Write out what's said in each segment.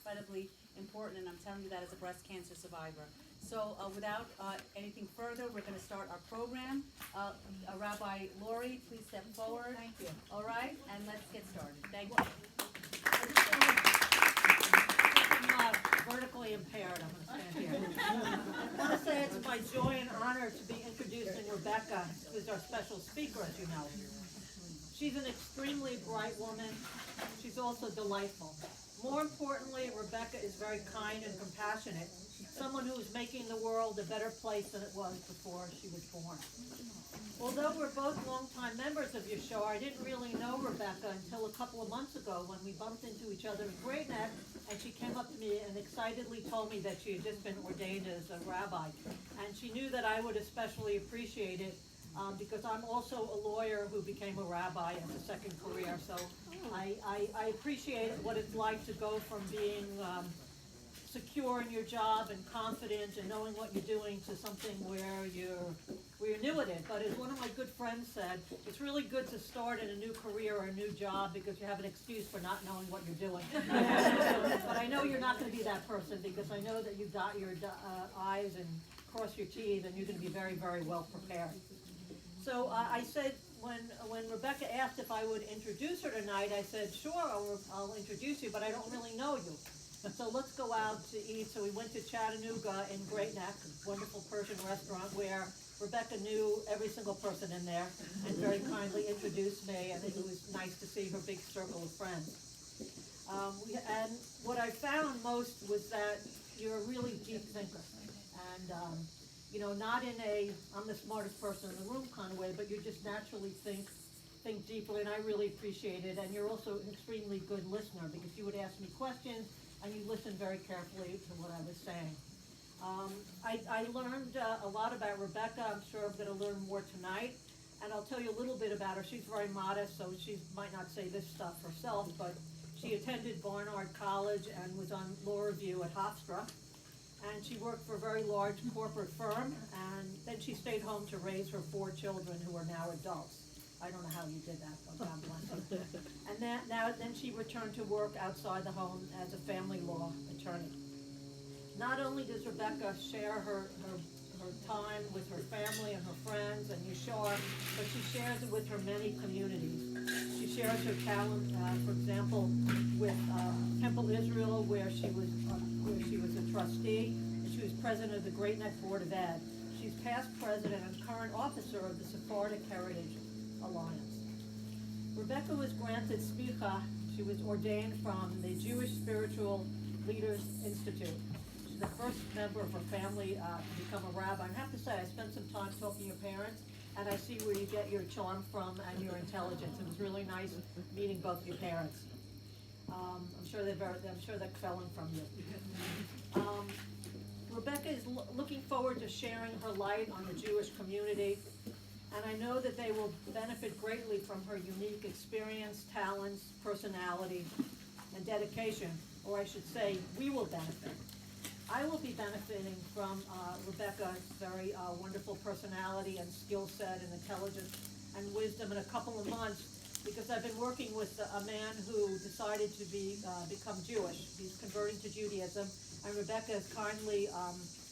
incredibly important, and I'm telling you that as a breast cancer survivor. So without anything further, we're going to start our program. Rabbi Lori, please step forward. Thank you. All right, and let's get started. Thank you. I'm vertically impaired. I'm going to stand here. I want to say it's my joy and honor to be introducing Rebecca, who's our special speaker, as you know. She's an extremely bright woman. She's also delightful. More importantly, Rebecca is very kind and compassionate, someone who is making the world a better place than it was before she was born. Although we're both longtime members of Yashar, I didn't really know Rebecca until a couple of months ago when we bumped into each other in Great Neck, and she came up to me and excitedly told me that she had just been ordained as a rabbi. And she knew that I would especially appreciate it because I'm also a lawyer who became a rabbi as a second career. So I appreciate what it's like to go from being secure in your job and confident and knowing what you're doing to something where you're new at it. But as one of my good friends said, it's really good to start in a new career or a new job because you have an excuse for not knowing what you're doing. But I know you're not going to be that person because I know that you dot your I's and cross your T's, and you're going to be very, very well prepared. So I said, when Rebecca asked if I would introduce her tonight, I said, sure, I'll introduce you, but I don't really know you. So let's go out to eat. So we went to Chattanooga in Great Neck, a wonderful Persian restaurant where Rebecca knew every single person in there and very kindly introduced me, and it was nice to see her big circle of friends. And what I found most was that you're a really deep thinker. And not in a I'm the smartest person in the room kind of way, but you just naturally think deeply, and I really appreciate it. And you're also an extremely good listener because you would ask me questions and you listened very carefully to what I was saying. I learned a lot about Rebecca. I'm sure I'm going to learn more tonight. And I'll tell you a little bit about her. She's very modest, so she might not say this stuff herself, but she attended Barnard College and was on law review at Hofstra. And she worked for a very large corporate firm, and then she stayed home to raise her 4 children who are now adults. I don't know how you did that, but God bless her. And then she returned to work outside the home as a family law attorney. Not only does Rebecca share her time with her family and her friends and Yashar, but she shares it with her many communities. She shares her talent, for example, with Temple Israel, where she was a trustee, and she was president of the Great Neck Board of Ed. She's past president and current officer of the Sephardic Heritage Alliance. Rebecca was granted smicha. She was ordained from the Jewish Spiritual Leaders Institute. She's the first member of her family to become a rabbi. I have to say, I spent some time talking to your parents, and I see where you get your charm from and your intelligence. It was really nice meeting both your parents. I'm sure they're excelling from you. Rebecca is looking forward to sharing her light on the Jewish community, and I know that they will benefit greatly from her unique experience, talents, personality, and dedication, or I should say, we will benefit. I will be benefiting from Rebecca's very wonderful personality and skill set and intelligence and wisdom in a couple of months, because I've been working with a man who decided to become Jewish. He's converting to Judaism, and Rebecca has kindly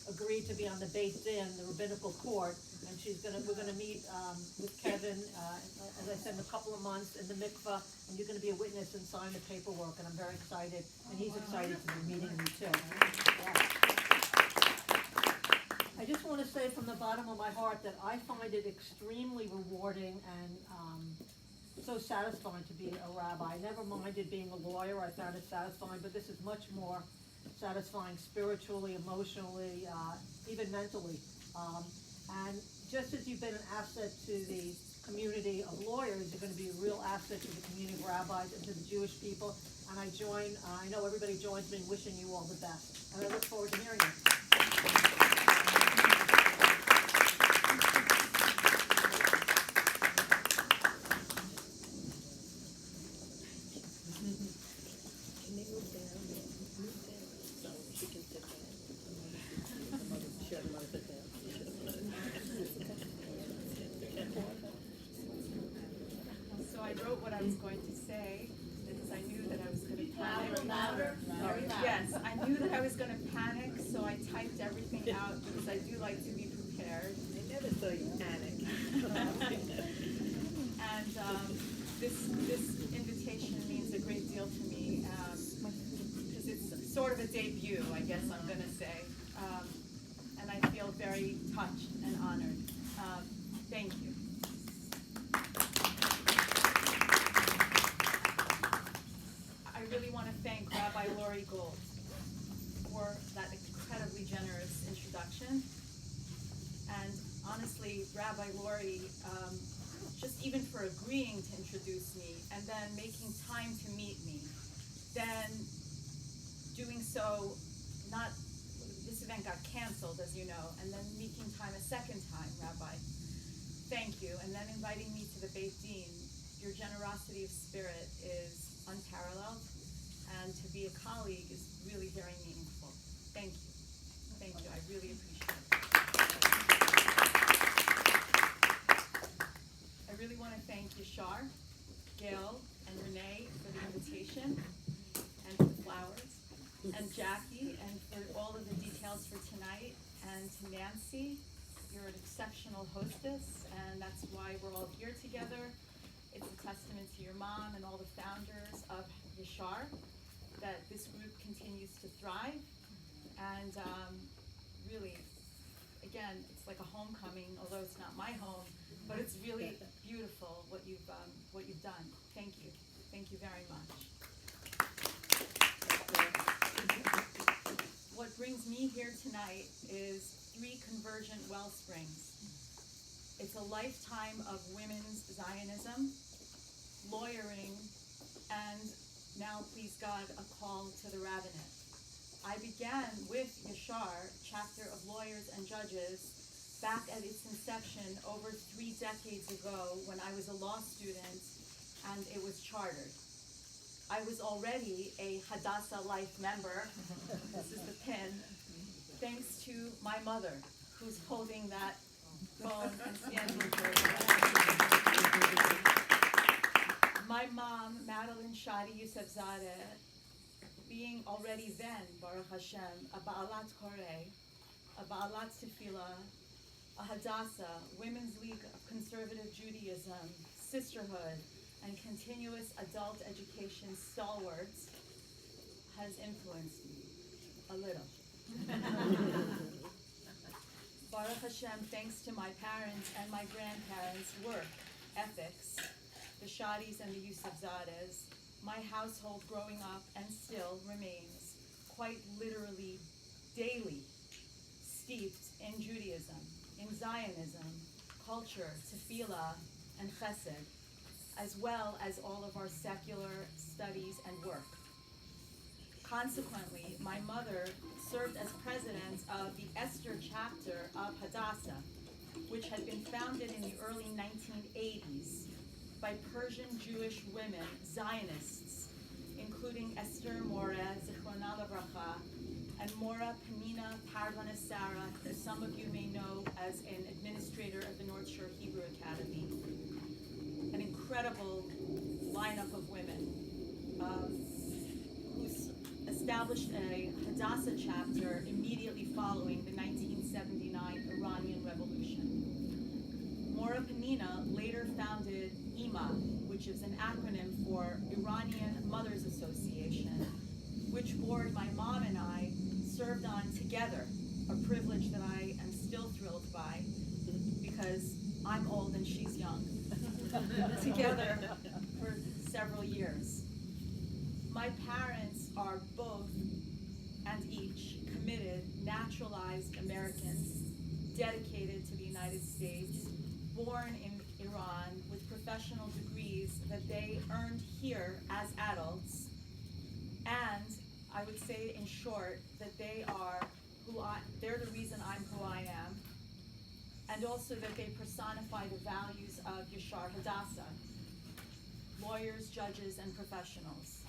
agreed to be on the Beit Din, the rabbinical court, and we're gonna meet with Kevin, as I said, in a couple of months in the mikvah, and you're gonna be a witness and sign the paperwork, and I'm very excited, and he's excited to be meeting you too. Yeah. I just want to say from the bottom of my heart that I find it extremely rewarding and so satisfying to be a rabbi. I never minded being a lawyer. I found it satisfying, but this is much more satisfying spiritually, emotionally, even mentally. And just as you've been an asset to the community of lawyers, you're going to be a real asset to the community of rabbis and to the Jewish people. And I know everybody joins me in wishing you all the best. And I look forward to hearing you. So I wrote what I was going to say because I knew that I was going to time. Louder. Sorry. very loud. Yes, I knew that I was going to panic, so I typed everything out because I do like to be prepared. I never saw you panic. And this invitation means a great deal to me because it's sort of a debut, I guess I'm going to say. And I feel very touched and honored. Thank you. I really want to thank Rabbi Lori Gold for that incredibly generous introduction. And honestly, Rabbi Lori, just even for agreeing to introduce me and then making time to meet me, then doing so, this event got canceled, as you know, and then making time a second time, Rabbi. Thank you. And then inviting me to the Beit Din. Your generosity of spirit is unparalleled, and to be a colleague is really very meaningful. Thank you. Thank you. I really appreciate it. I really want to thank Yashar, Gail, and Renee for the invitation and for the flowers, and Jackie, and for all of the details for tonight, and to Nancy. You're an exceptional hostess, and that's why we're all here together. It's a testament to your mom and all the founders of Yashar that this group continues to thrive. And really, again, it's like a homecoming, although it's not my home, but it's really beautiful what you've done. Thank you. Thank you very much. What brings me here tonight is 3 convergent well springs. It's a lifetime of women's Zionism, lawyering, and now, please God, a call to the rabbinate. I began with Yashar, chapter of lawyers and judges, back at its inception over 3 decades ago when I was a law student and it was chartered. I was already a Hadassah Life member. This is the pin. Thanks to my mother, who's holding that phone and standing for it. My mom, Madeline Shadi Yousefzadeh, being already then, Baruch Hashem, a Ba'alat Koreh, a Ba'alat Tefillah, a Hadassah, Women's League of Conservative Judaism, sisterhood, and continuous adult education stalwarts, has influenced me a little. Baruch Hashem, thanks to my parents and my grandparents' work, ethics, the Shadis and the Yousefzadehs, my household growing up and still remains quite literally daily steeped in Judaism, in Zionism, culture, tefillah, and chesed, as well as all of our secular studies and work. Consequently, my mother served as president of the Esther chapter of Hadassah, which had been founded in the early 1980s by Persian Jewish women, Zionists, including Esther Mora, Zichrona Lavracha, and Mora Penina Parvanasara, who some of you may know as an administrator of the North Shore Hebrew Academy. An incredible lineup of women who established a Hadassah chapter immediately following the 1979 Iranian Revolution. Mora Penina later founded IMA, which is an acronym for Iranian Mothers Association, which board my mom and I served on together, a privilege that I am still thrilled by because I'm old and she's young, together for several years. My parents are both and each committed, naturalized Americans, dedicated to the United States, born in Iran with professional degrees that they earned here as adults, and I would say in short that they're the reason I'm who I am, and also that they personify the values of Yashar Hadassah, lawyers, judges, and professionals.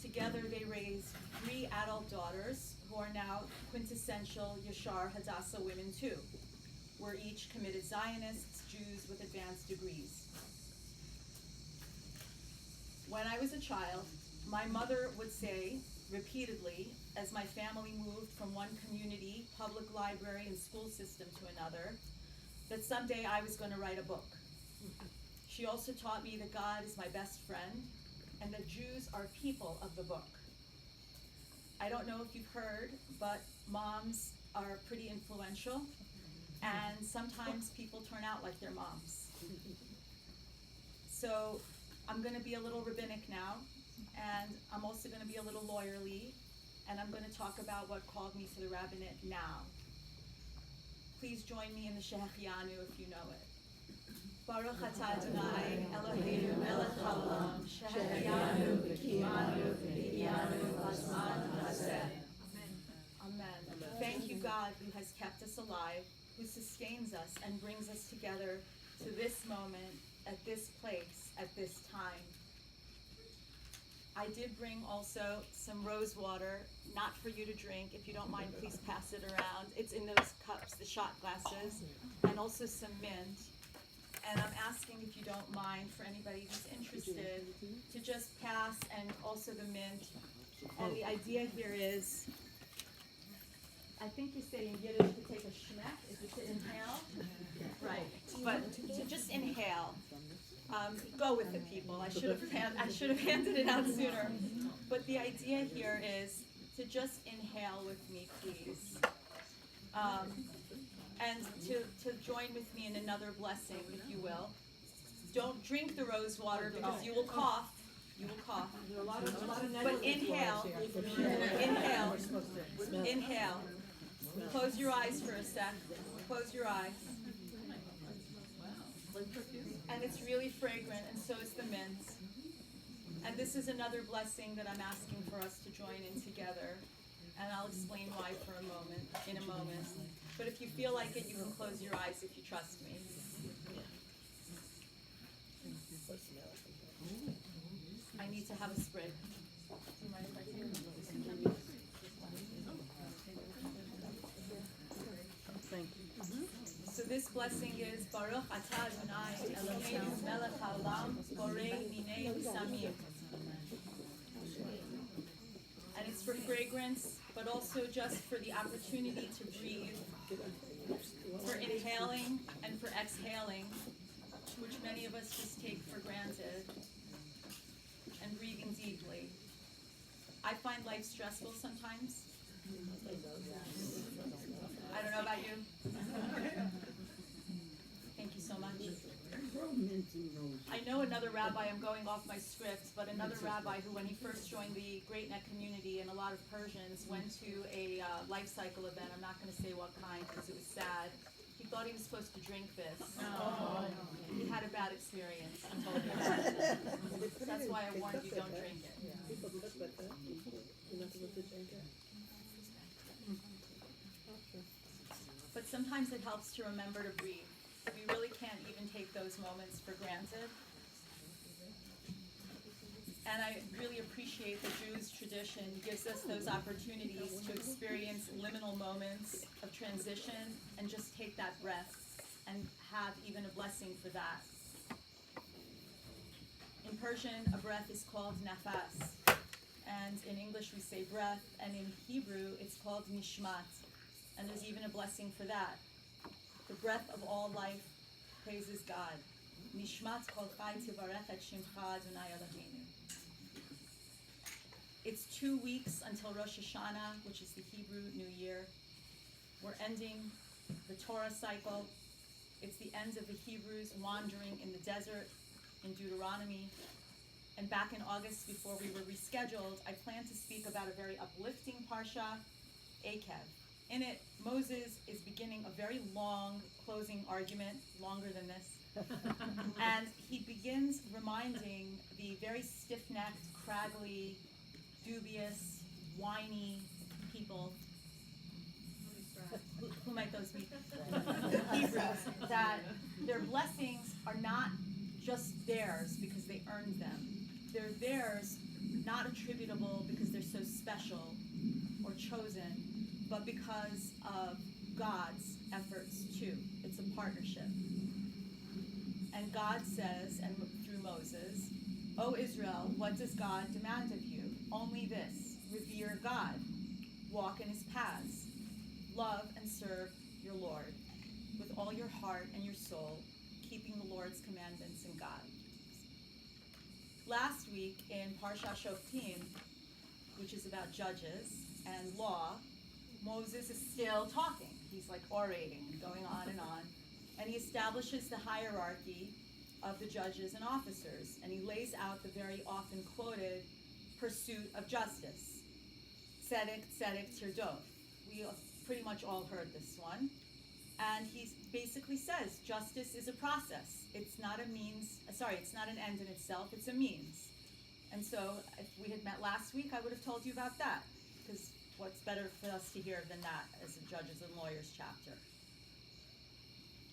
Together they raised 3 adult daughters who are now quintessential Yashar Hadassah women too. We're each committed Zionists, Jews with advanced degrees. When I was a child, my mother would say repeatedly as my family moved from one community, public library, and school system to another, that someday I was going to write a book. She also taught me that God is my best friend and that Jews are people of the book. I don't know if you've heard, but moms are pretty influential, and sometimes people turn out like their moms. So I'm going to be a little rabbinic now, and I'm also going to be a little lawyerly, and I'm going to talk about what called me to the rabbinate now. Please join me in the Shehechianu if you know it. Baruch atah Adonai Eloheinu melech haolam, shehechianu v'kiyanu v'higyanu b'zman hazeh. Amen. Thank you, God, who has kept us alive, who sustains us and brings us together to this moment, at this place, at this time. I did bring also some rose water, not for you to drink. If you don't mind, please pass it around. It's in those cups, the shot glasses, and also some mint. And I'm asking, if you don't mind, for anybody who's interested, to just pass, and also the mint. And the idea here is, I think you say in Yiddish to take a schmeck, is it to inhale? Right, but to just inhale. Go with the people. I should have handed it out sooner. But the idea here is to just inhale with me, please. And to join with me in another blessing, if you will. Don't drink the rose water because you will cough. You will cough. But inhale. Inhale. Inhale. Close your eyes for a sec. Close your eyes. And it's really fragrant, and so is the mint. And this is another blessing that I'm asking for us to join in together. And I'll explain why in a moment. But if you feel like it, you can close your eyes if you trust me. I need to have a sprig. Do you mind if I do? Thank you. So this blessing is Baruch atah Adonai Eloheinu melech haolam borei minei samim. And it's for fragrance, but also just for the opportunity to breathe, for inhaling and for exhaling, which many of us just take for granted, and breathing deeply. I find life stressful sometimes. I don't know about you. Thank you so much. I know another rabbi, I'm going off my script, but another rabbi who, when he first joined the Great Neck community, and a lot of Persians went to a life cycle event. I'm not going to say what kind because it was sad. He thought he was supposed to drink this. No. He had a bad experience. I told you that. So that's why I warned you, don't drink it. But sometimes it helps to remember to breathe. We really can't even take those moments for granted. And I really appreciate the Jewish tradition gives us those opportunities to experience liminal moments of transition and just take that breath and have even a blessing for that. In Persian, a breath is called nafas, and in English we say breath, and in Hebrew it's called nishmat, and there's even a blessing for that. The breath of all life praises God. Nishmat kol chai tivarech et shimcha Adonai Eloheinu. It's 2 weeks until Rosh Hashanah, which is the Hebrew New Year. We're ending the Torah cycle. It's the end of the Hebrews wandering in the desert in Deuteronomy. And back in August, before we were rescheduled, I planned to speak about a very uplifting parsha, Akev. In it, Moses is beginning a very long closing argument, longer than this. And he begins reminding the very stiff-necked, craggly, dubious, whiny people, who might those be? Hebrews, that their blessings are not just theirs because they earned them. They're theirs, not attributable because they're so special or chosen, but because of God's efforts too. It's a partnership. And God says, and through Moses, O Israel, what does God demand of you? Only this, revere God, walk in his paths, love and serve your Lord with all your heart and your soul, keeping the Lord's commandments and God. Last week in Parshat Shoftim, which is about judges and law, Moses is still talking. He's like orating, going on, and he establishes the hierarchy of the judges and officers, and he lays out the very often quoted pursuit of justice. Tzedek, tzedek, tirdof. We pretty much all heard this one. And he basically says justice is a process. It's not an end in itself, it's a means. And so if we had met last week, I would have told you about that, because what's better for us to hear than that as a judges and lawyers chapter.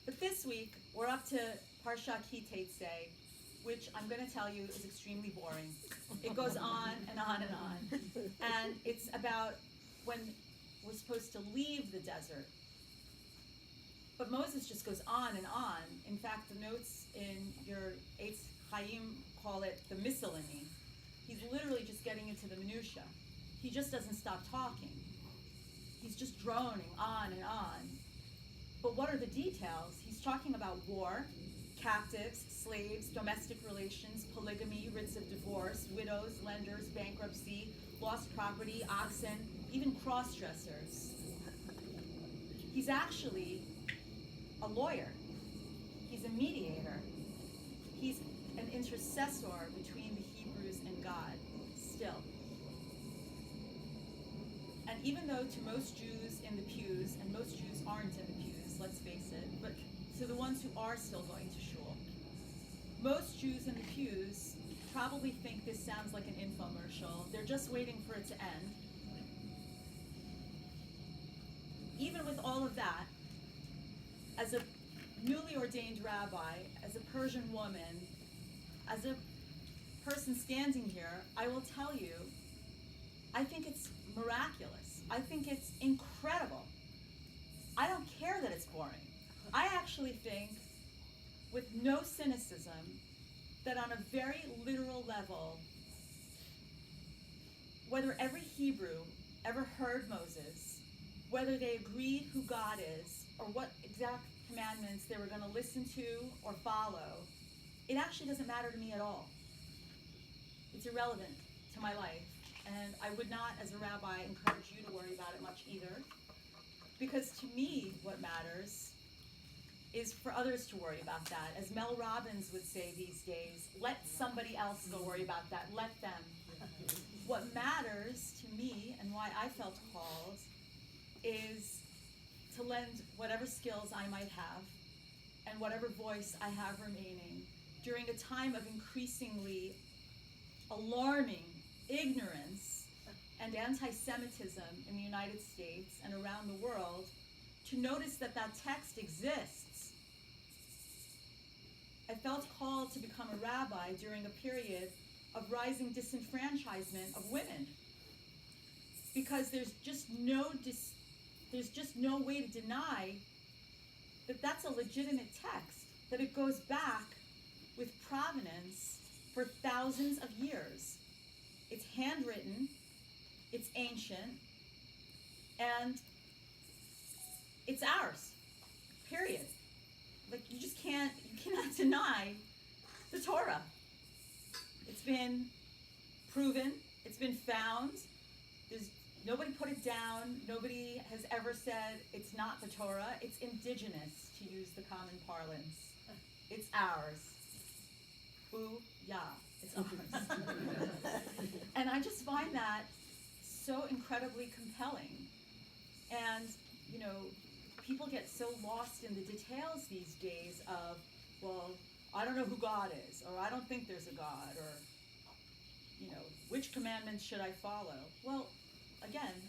But this week, we're up to Parshat Ki Teitzei, which I'm going to tell you is extremely boring. It goes on and on and on. And it's about when we're supposed to leave the desert. But Moses just goes on and on. In fact, the notes in your Eitz Chaim call it the miscellany. He's literally just getting into the minutia. He just doesn't stop talking. He's just droning on and on. But what are the details? He's talking about war, captives, slaves, domestic relations, polygamy, writs of divorce, widows, lenders, bankruptcy, lost property, oxen, even cross-dressers. He's actually a lawyer. He's a mediator. He's an intercessor between the Hebrews and God, still. And even though to most Jews in the pews, and most Jews aren't in the pews, let's face it, but to the ones who are still going to shul, most Jews in the pews probably think this sounds like an infomercial. They're just waiting for it to end. Even with all of that, as a newly ordained rabbi, as a Persian woman, as a person standing here, I will tell you, I think it's miraculous. I think it's incredible. I don't care that it's boring. I actually think, with no cynicism, that on a very literal level, whether every Hebrew ever heard Moses, whether they agreed who God is, or what exact commandments they were going to listen to or follow, it actually doesn't matter to me at all. It's irrelevant to my life. And I would not, as a rabbi, encourage you to worry about it much either. Because to me, what matters is for others to worry about that. As Mel Robbins would say these days, let somebody else go worry about that. Let them. What matters to me, and why I felt called, is to lend whatever skills I might have and whatever voice I have remaining during a time of increasingly alarming ignorance and anti-Semitism in the United States and around the world, to notice that that text exists. I felt called to become a rabbi during a period of rising disenfranchisement of women, because there's just no way to deny that that's a legitimate text, that it goes back with provenance for thousands of years. It's handwritten, it's ancient, and it's ours, period. Like, you cannot deny the Torah. It's been proven, it's been found. Nobody put it down. Nobody has ever said it's not the Torah. It's indigenous, to use the common parlance. It's ours. Boo-yah. It's ours. And I just find that so incredibly compelling. And, people get so lost in the details these days of, well, I don't know who God is, or I don't think there's a God, or, which commandments should I follow? Well, again,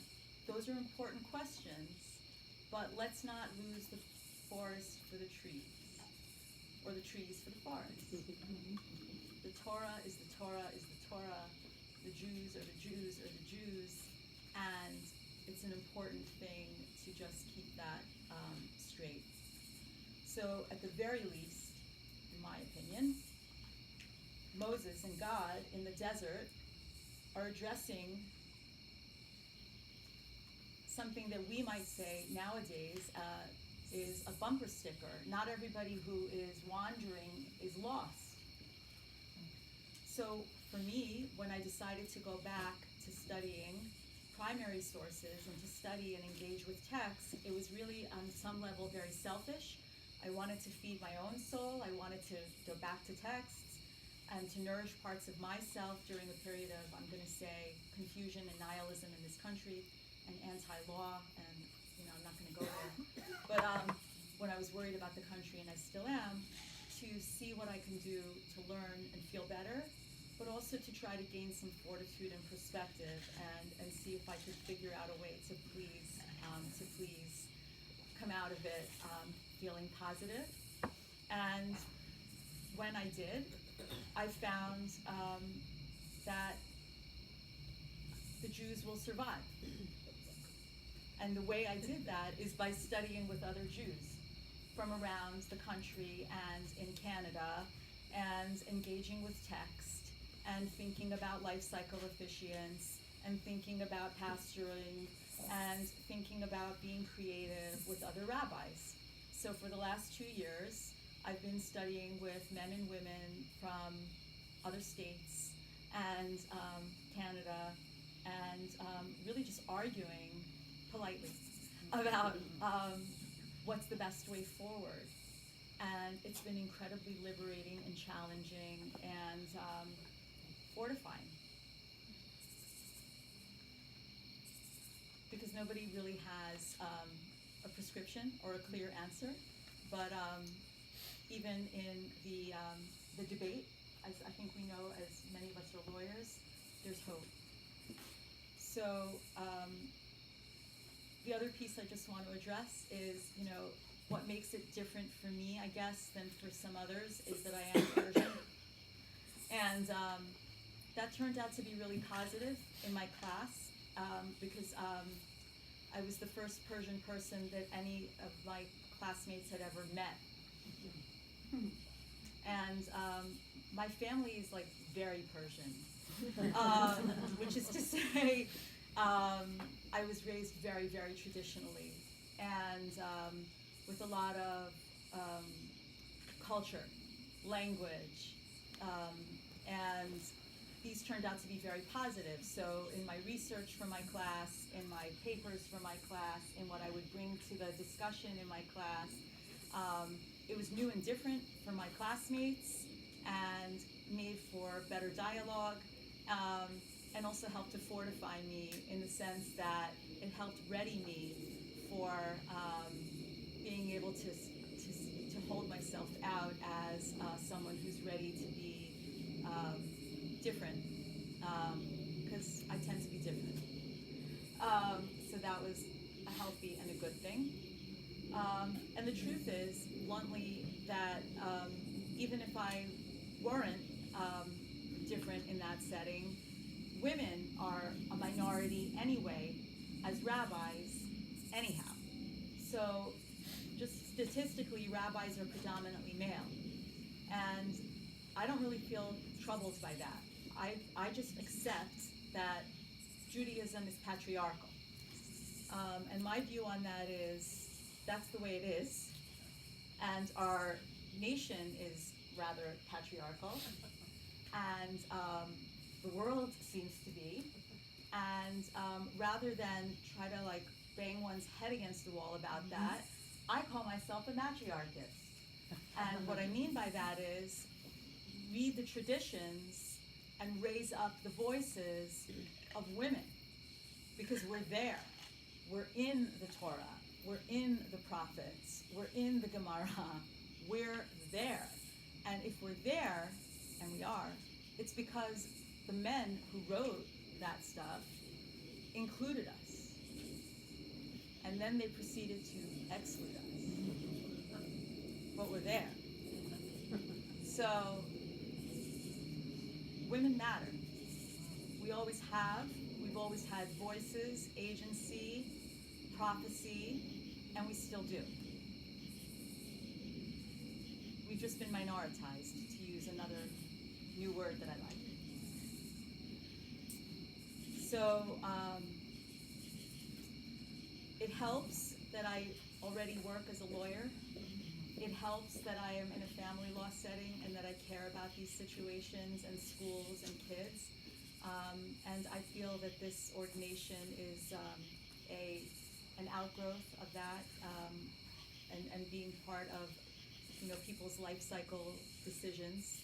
those are important questions, but let's not lose the forest for the trees, or the trees for the forest. The Torah is the Torah is the Torah. The Jews are the Jews are the Jews, and it's an important thing to just keep that straight. So at the very least, in my opinion, Moses and God in the desert are addressing something that we might say nowadays is a bumper sticker. Not everybody who is wandering is lost. So for me, when I decided to go back to studying primary sources and to study and engage with texts, it was really on some level very selfish. I wanted to feed my own soul. I wanted to go back to texts and to nourish parts of myself during a period of, I'm going to say, confusion and nihilism in this country and anti-law, and I'm not going to go there. But when I was worried about the country, and I still am, to see what I can do to learn and feel better, but also to try to gain some fortitude and perspective, and see if I could figure out a way to please come out of it feeling positive. And when I did, I found that the Jews will survive. And the way I did that is by studying with other Jews from around the country and in Canada, and engaging with text, and thinking about life cycle officiants, and thinking about pastoring, and thinking about being creative with other rabbis. So for the last 2 years, I've been studying with men and women from other states and Canada, and really just arguing politely about what's the best way forward. And it's been incredibly liberating and challenging and fortifying. Because nobody really has a prescription or a clear answer, but even in the debate, as I think we know, as many of us are lawyers, there's hope. So the other piece I just want to address is, what makes it different for me, I guess, than for some others, is that I am Persian. And that turned out to be really positive in my class, because I was the first Persian person that any of my classmates had ever met. And my family is like very Persian, which is to say, I was raised very, very traditionally, and with a lot of culture, language, and these turned out to be very positive. So in my research for my class, in my papers for my class, in what I would bring to the discussion in my class, it was new and different for my classmates and made for better dialogue, and also helped to fortify me in the sense that it helped ready me for being able to hold myself out as someone who's ready to be different, because I tend to be different. So that was a healthy and a good thing. And the truth is, bluntly, that even if I weren't different in that setting, women are a minority anyway as rabbis anyhow. So just statistically, rabbis are predominantly male. And I don't really feel troubled by that. I just accept that Judaism is patriarchal. And my view on that is, that's the way it is. And our nation is rather patriarchal. And the world seems to be. And rather than try to bang one's head against the wall about that, I call myself a matriarchist. And what I mean by that is, read the traditions and raise up the voices of women, because we're there. We're in the Torah. We're in the prophets. We're in the Gemara. We're there. And if we're there, and we are, it's because the men who wrote that stuff included us. And then they proceeded to exclude us. But we're there. So, women matter. We always have. We've always had voices, agency, prophecy, and we still do. We've just been minoritized, to use another new word that I like. So, helps that I already work as a lawyer. It helps that I am in a family law setting and that I care about these situations and schools and kids. And I feel that this ordination is an outgrowth of that, and being part of, people's life cycle decisions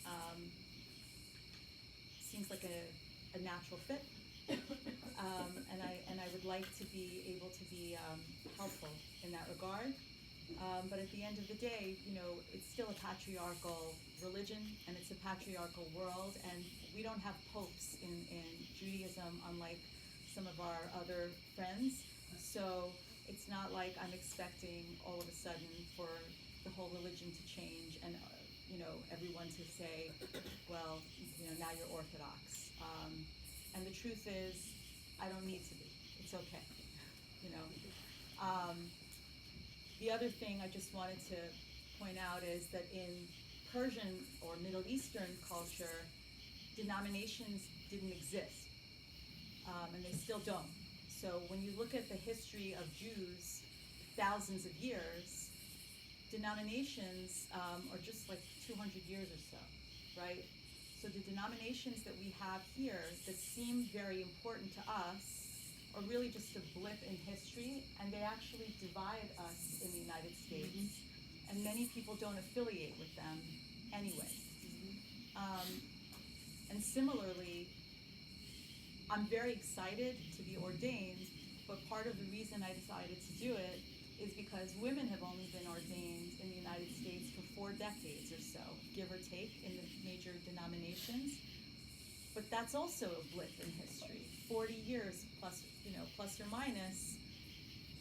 seems like a natural fit. And I would like to be able to be helpful in that regard. But at the end of the day, it's still a patriarchal religion and it's a patriarchal world, and we don't have popes in Judaism, unlike some of our other friends. So it's not like I'm expecting all of a sudden for the whole religion to change and everyone to say, well, now you're Orthodox. And the truth is, I don't need to be. It's okay. The other thing I just wanted to point out is that in Persian or Middle Eastern culture, denominations didn't exist, and they still don't. So when you look at the history of Jews, thousands of years, denominations are just like 200 years or so, right? So the denominations that we have here that seem very important to us are really just a blip in history, and they actually divide us in the United States, and many people don't affiliate with them anyway. And similarly, I'm very excited to be ordained, but part of the reason I decided to do it is because women have only been ordained in the United States for 4 decades or so, give or take, in the major denominations. But that's also a blip in history. 40 years plus or minus,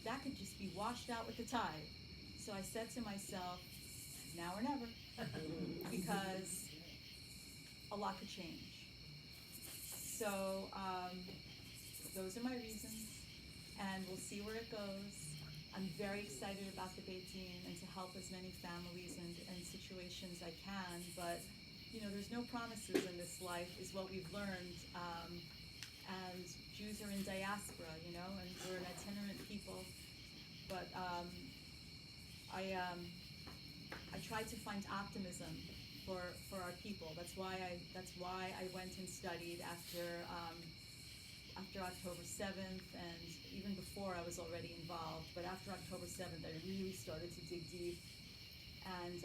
that could just be washed out with the tide. So I said to myself, now or never, because a lot could change. So those are my reasons, and we'll see where it goes. I'm very excited about the Beit Din and to help as many families and situations I can, but there's no promises in this life, is what we've learned. And Jews are in diaspora, and we're an itinerant people. But I try to find optimism for our people. That's why I went and studied after October 7th, and even before I was already involved. But after October 7th, I really started to dig deep. And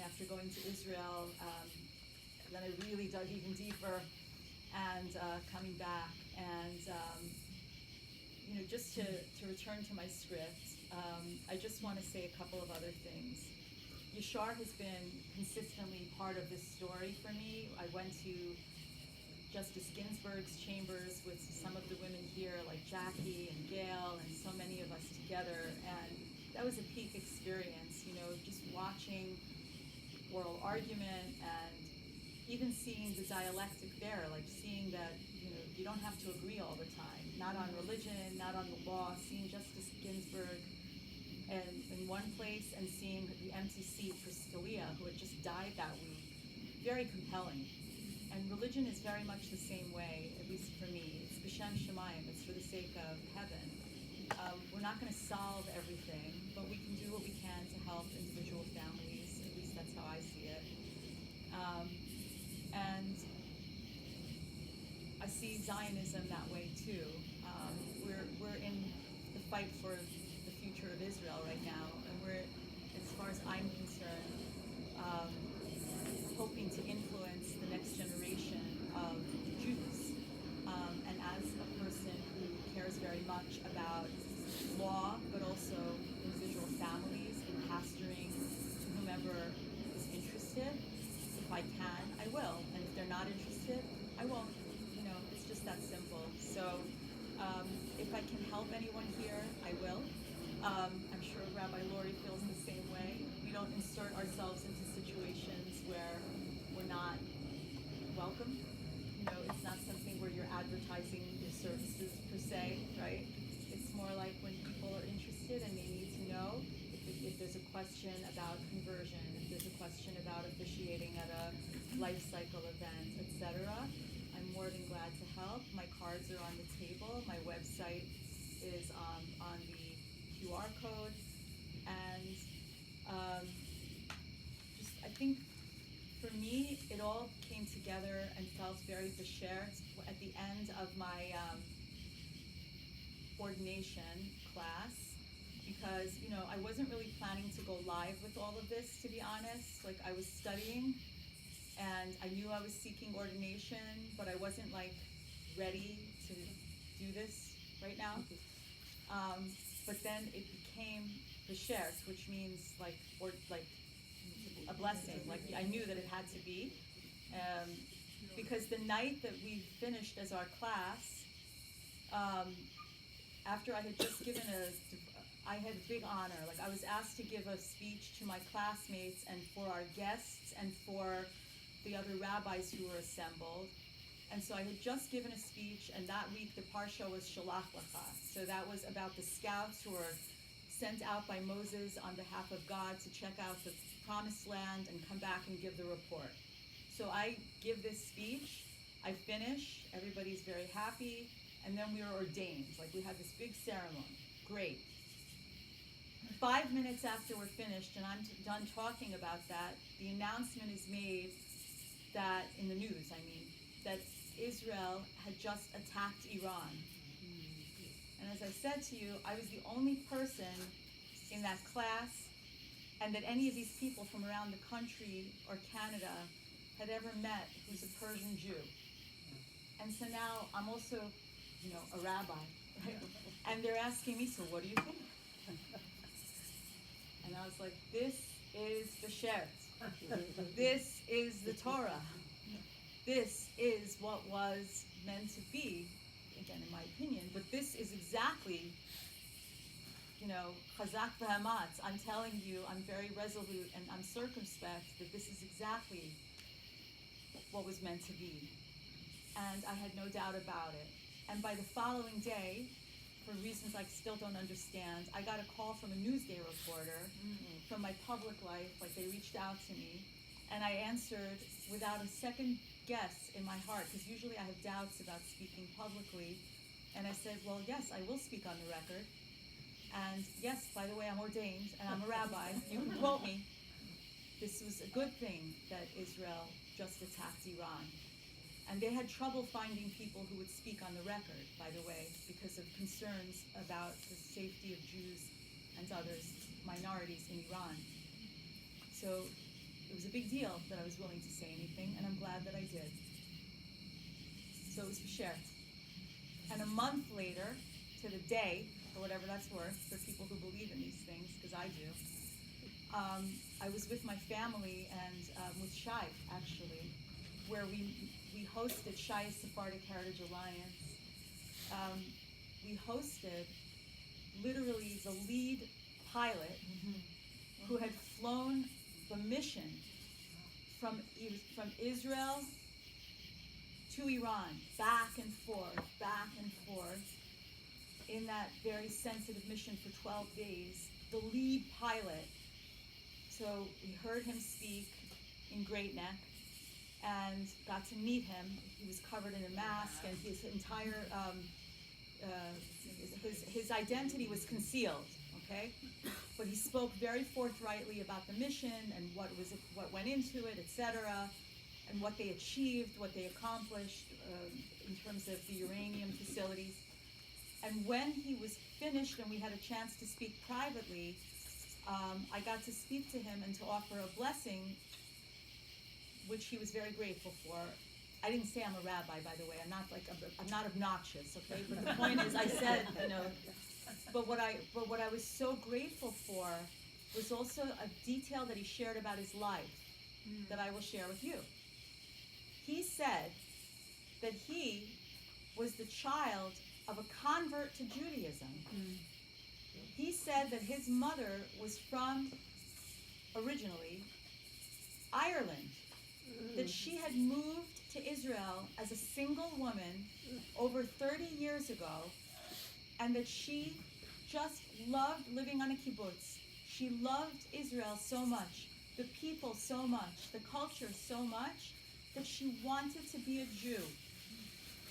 after going to Israel, then I really dug even deeper, and coming back, and just to return to my script, I just want to say a couple of other things. Yashar has been consistently part of this story for me. I went to Justice Ginsburg's chambers with some of the women here, like Jackie and Gail, and so many of us together, and that was a peak experience, just watching oral argument and even seeing the dialectic there, like seeing that, you don't have to agree all the time, not on religion, not on the law, seeing Justice Ginsburg and in one place and seeing the empty seat for Scalia, who had just died that week, very compelling. And religion is very much the same way, at least for me. It's b'shem shemayim, it's for the sake of heaven. We're not going to solve everything, but we can do what we can to help individual families, at least that's how I see it. And I see Zionism that way too. We're in the fight for the future of Israel right now, and we're, as far as I'm concerned, hoping to influence the next generation of Jews. And as a person who cares very much about law, but also individual families and pastoring to whomever is interested, if I can, I will. And if they're not interested, I won't. It's just that simple. So if I can help anyone here, I will. I'm sure Rabbi Lori feels the same way. We don't insert ourselves into situations where we're not welcome. It's not something where you're advertising your services per se, right? It's more like when people are interested and they need to know if there's a question about conversion, if there's a question about officiating at a life cycle event, etc. I'm more than glad to help. My cards are on the table. My website is on the code, and just I think for me it all came together and felt very beshert at the end of my ordination class, because I wasn't really planning to go live with all of this, to be honest. Like, I was studying and I knew I was seeking ordination, but I wasn't like ready to do this right now. But then it became beshert, which means like a blessing. Like, I knew that it had to be, because the night that we finished as our class, after I had just given I had a big honor. Like, I was asked to give a speech to my classmates and for our guests and for the other rabbis who were assembled. And so I had just given a speech, and that week the parsha was Shalach Lecha. So that was about the scouts who were sent out by Moses on behalf of God to check out the promised land and come back and give the report. So I give this speech, I finish, everybody's very happy, and then we were ordained. Like, we had this big ceremony. Great. 5 minutes after we're finished, and I'm done talking about that, the announcement is made that, in the news, that Israel had just attacked Iran. And as I said to you, I was the only person in that class, and that any of these people from around the country or Canada had ever met who's a Persian Jew. And so now I'm also, a rabbi, right? And they're asking me, so what do you think? And I was like, this is beshert. This is the Torah. This is what was meant to be, again, in my opinion, but this is exactly, chazak v'hamatz. I'm telling you, I'm very resolute and I'm circumspect that this is exactly what was meant to be. And I had no doubt about it. And by the following day, for reasons I still don't understand, I got a call from a Newsday reporter from my public life. Like, they reached out to me, and I answered without a second guess in my heart, because usually I have doubts about speaking publicly. And I said, well, yes, I will speak on the record. And yes, by the way, I'm ordained and I'm a rabbi. You can quote me. This was a good thing that Israel just attacked Iran. And they had trouble finding people who would speak on the record, by the way, because of concerns about the safety of Jews and others, minorities in Iran. So it was a big deal that I was willing to say anything, and I'm glad that I did. So it was beshert. And a month later, to the day, or whatever that's worth, for people who believe in these things, because I do, I was with my family and with Shai, actually, where we hosted Shai's Sephardic Heritage Alliance. We hosted literally the lead pilot who had flown the mission from Israel to Iran, back and forth, in that very sensitive mission for 12 days, the lead pilot. So we heard him speak in Great Neck and got to meet him. He was covered in a mask, and his entire, his identity was concealed, okay? But he spoke very forthrightly about the mission and what went into it, etc., and what they achieved, what they accomplished in terms of the uranium facilities. And when he was finished and we had a chance to speak privately, I got to speak to him and to offer a blessing, which he was very grateful for. I didn't say I'm a rabbi, by the way. I'm not obnoxious, okay? But the point is, I said, But what I was so grateful for was also a detail that he shared about his life that I will share with you. He said that he was the child of a convert to Judaism. He said that his mother was from, originally, Ireland, that she had moved to Israel as a single woman over 30 years ago, and that she just loved living on a kibbutz. She loved Israel so much, the people so much, the culture so much, that she wanted to be a Jew.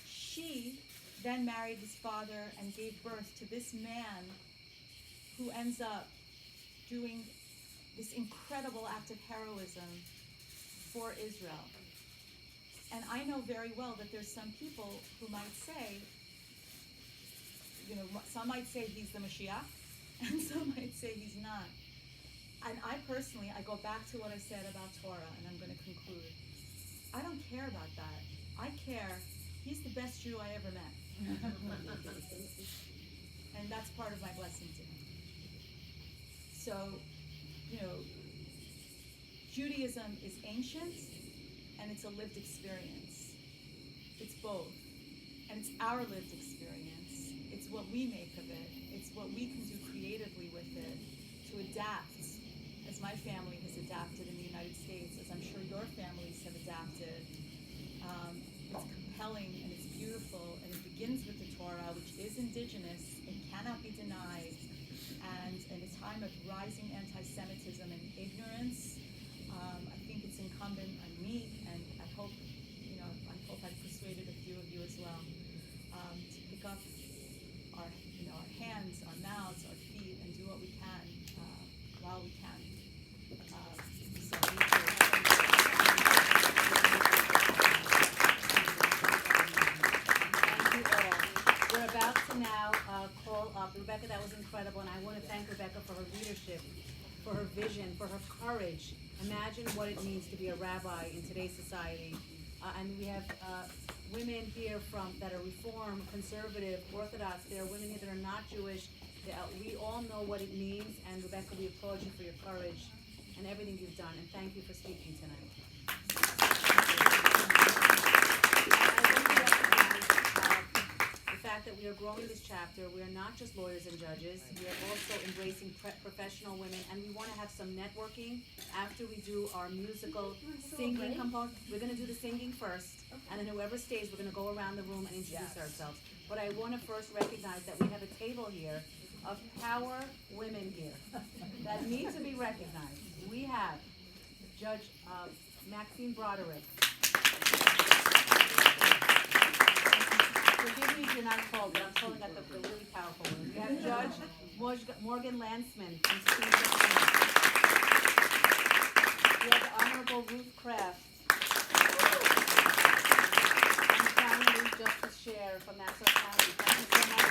She then married his father and gave birth to this man who ends up doing this incredible act of heroism for Israel. And I know very well that there's some people who might say, some might say he's the Mashiach, and some might say he's not. And I personally, I go back to what I said about Torah, and I'm going to conclude. I don't care about that. I care, he's the best Jew I ever met. And that's part of my blessing to him. So, Judaism is ancient, and it's a lived experience. It's both. And it's our lived experience. It's what we make of it. It's what we can do creatively with it to adapt, as my family has adapted in the United States, as I'm sure your families have adapted. It's compelling and it's beautiful, and it begins with the Torah, which is indigenous. It cannot be denied. And in a time of rising anti-Semitism and ignorance, I think it's incumbent on me, and I hope I've persuaded a few of you as well, to pick up our hands, our mouths, our feet, and do what we can while we can. Thank you all. We're about to now call up Rebecca. That was incredible, and I want to thank Rebecca for her leadership, for her vision, for her courage. Imagine what it means to be a rabbi in today's society. And we have women here that are Reform, Conservative, Orthodox. There are women here that are not Jewish. We all know what it means, and Rebecca, we applaud you for your courage and everything you've done, and thank you for speaking tonight. The fact that we are growing this chapter, we are not just lawyers and judges, we are also embracing professional women, and we want to have some networking after we do our musical singing component. We're going to do the singing first, and then whoever stays, we're going to go around the room and introduce ourselves. But I want to first recognize that we have a table here of power women here that need to be recognized. We have Judge Maxine Broderick. Forgive me if you're not called, but I'm calling out the really powerful one. We have Judge Morgan Lansman from Steve. We have the Honorable Ruth Kraft. And County Ruth Justice Chair from Nassau County. Thank you so much,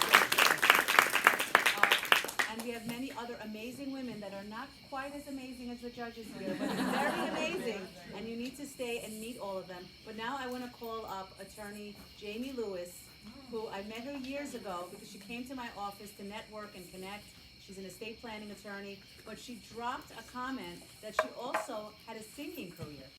and we have many other amazing women that are not quite as amazing as the judges here, but very amazing. And you need to stay and meet all of them. But now I want to call up Attorney Jamie Lewis, who I met her years ago because she came to my office to network and connect. She's an estate planning attorney, but she dropped a comment that she also had a singing career.